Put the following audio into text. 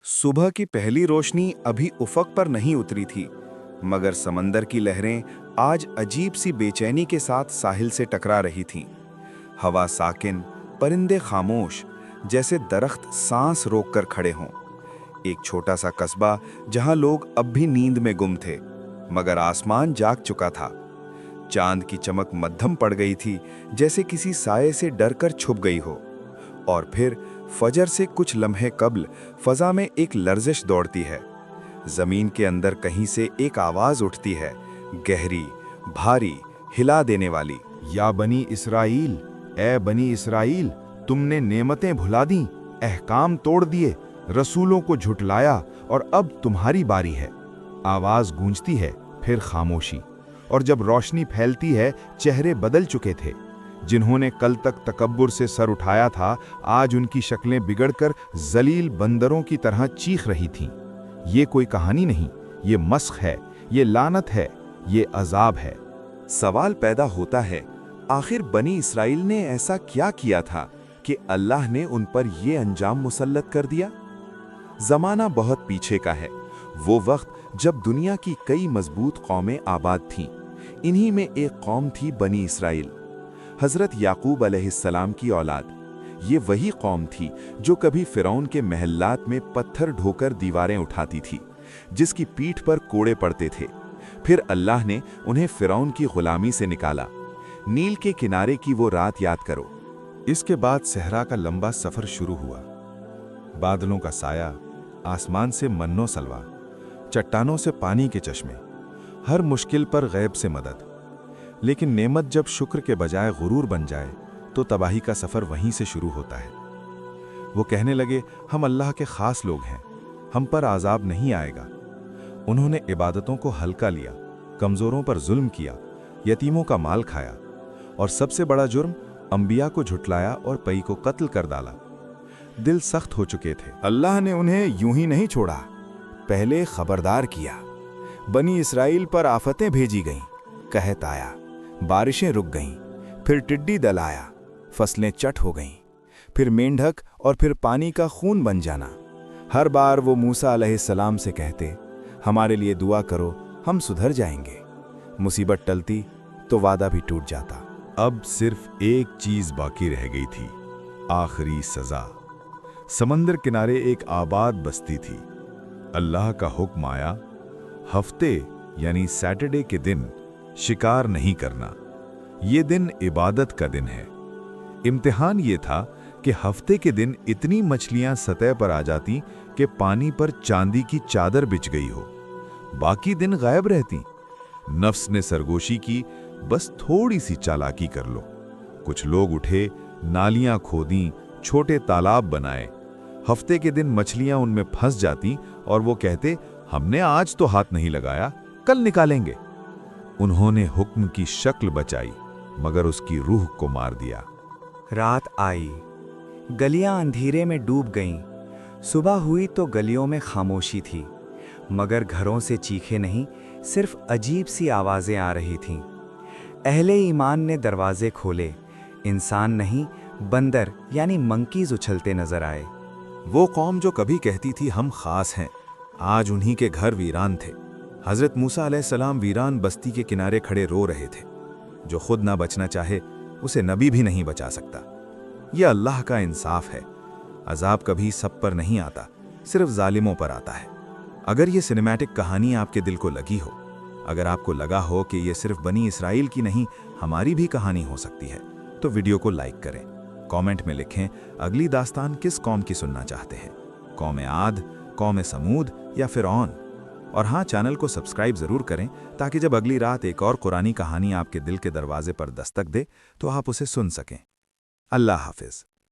सुबह की पहली रोशनी अभी उफक पर नहीं उतरी थी, मगर समंदर की लहरें आज अजीब सी बेचैनी के साथ साहिल से टकरा रही थीं। हवा साकिन, परिंदे खामोश, जैसे दरख्त सांस रोककर खड़े हों। एक छोटा सा कस्बा जहां लोग अब भी नींद में गुम थे, मगर आसमान जाग चुका था। चांद की चमक मध्यम पड़ गई थी, जैसे किसी साये से डरकर छुप गई हो। और फिर फजर से कुछ लम्हे कब्ल फजा में एक लर्जिश दौड़ती है। जमीन के अंदर कहीं से एक आवाज उठती है, गहरी, भारी, हिला देने वाली। या बनी इसराइल, ए बनी इसराइल, तुमने नेमतें भुला दी, अहकाम तोड़ दिए, रसूलों को झुटलाया और अब तुम्हारी बारी है। आवाज गूंजती है, फिर खामोशी, और जब रोशनी फैलती है, चेहरे बदल चुके थे। जिन्होंने कल तक तकब्बुर से सर उठाया था, आज उनकी शक्लें बिगड़कर जलील बंदरों की तरह चीख रही थीं। ये कोई कहानी नहीं, ये मस्ख है, ये लानत है, ये अजाब है। सवाल पैदा होता है, आखिर बनी इसराइल ने ऐसा क्या किया था कि अल्लाह ने उन पर यह अंजाम मुसल्लत कर दिया? जमाना बहुत पीछे का है, वो वक्त जब दुनिया की कई मजबूत कौमें आबाद थीं। इन्हीं में एक कौम थी बनी इसराइल, हजरत याकूब अलैहिस्सलाम की औलाद। ये वही कौम थी जो कभी फिरौन के महल्लात में पत्थर ढोकर दीवारें उठाती थी, जिसकी पीठ पर कोड़े पड़ते थे। फिर अल्लाह ने उन्हें फिरौन की गुलामी से निकाला। नील के किनारे की वो रात याद करो। इसके बाद सहरा का लंबा सफर शुरू हुआ। बादलों का साया, आसमान से मन्नो सलवा, चट्टानों से पानी के चश्मे, हर मुश्किल पर गैब से मदद। लेकिन नेमत जब शुक्र के बजाय गुरूर बन जाए तो तबाही का सफर वहीं से शुरू होता है। वो कहने लगे, हम अल्लाह के खास लोग हैं, हम पर आज़ाब नहीं आएगा। उन्होंने इबादतों को हल्का लिया, कमजोरों पर जुल्म किया, यतीमों का माल खाया, और सबसे बड़ा जुर्म अंबिया को झुटलाया और पई को कत्ल कर डाला। दिल सख्त हो चुके थे। अल्लाह ने उन्हें यूं ही नहीं छोड़ा, पहले खबरदार किया। बनी इसराइल पर आफतें भेजी गईं, कहत आया, बारिशें रुक गईं, फिर टिड्डी दल आया, फसलें चट हो गईं, फिर मेंढक और फिर पानी का खून बन जाना। हर बार वो मूसा अलैहिस्सलाम से कहते, हमारे लिए दुआ करो, हम सुधर जाएंगे। मुसीबत टलती तो वादा भी टूट जाता। अब सिर्फ एक चीज बाकी रह गई थी, आखिरी सजा। समंदर किनारे एक आबाद बस्ती थी। अल्लाह का हुक्म आया, हफ्ते यानी सैटरडे के दिन शिकार नहीं करना। ये दिन इबादत का दिन है। इम्तिहान ये था कि हफ्ते के दिन इतनी मछलियां सतह पर आ जाती कि पानी पर चांदी की चादर बिछ गई हो, बाकी दिन गायब रहती। नफ्स ने सरगोशी की, बस थोड़ी सी चालाकी कर लो। कुछ लोग उठे, नालियां खोदी, छोटे तालाब बनाए। हफ्ते के दिन मछलियां उनमें फंस जाती और वो कहते, हमने आज तो हाथ नहीं लगाया, कल निकालेंगे। उन्होंने हुक्म की शक्ल बचाई, मगर उसकी रूह को मार दिया। रात आई, गलियां अंधेरे में डूब गईं। सुबह हुई तो गलियों में खामोशी थी, मगर घरों से चीखे नहीं, सिर्फ अजीब सी आवाजें आ रही थीं। अहले ईमान ने दरवाजे खोले। इंसान नहीं, बंदर यानी मंकीज उछलते नजर आए। वो कौम जो कभी कहती थी हम खास हैं, आज उन्हीं के घर वीरान थे। हजरत मूसा अलैहिस्सलाम वीरान बस्ती के किनारे खड़े रो रहे थे। जो खुद ना बचना चाहे, उसे नबी भी नहीं बचा सकता। यह अल्लाह का इंसाफ है। अजाब कभी सब पर नहीं आता, सिर्फ जालिमों पर आता है। अगर ये सिनेमैटिक कहानी आपके दिल को लगी हो, अगर आपको लगा हो कि ये सिर्फ बनी इसराइल की नहीं, हमारी भी कहानी हो सकती है, तो वीडियो को लाइक करें। कमेंट में लिखें अगली दास्तान किस कौम की सुनना चाहते हैं, कौम आद, कौम समूद या फिरौन। और हाँ, चैनल को सब्सक्राइब जरूर करें ताकि जब अगली रात एक और कुरानी कहानी आपके दिल के दरवाजे पर दस्तक दे तो आप उसे सुन सकें। अल्लाह हाफिज।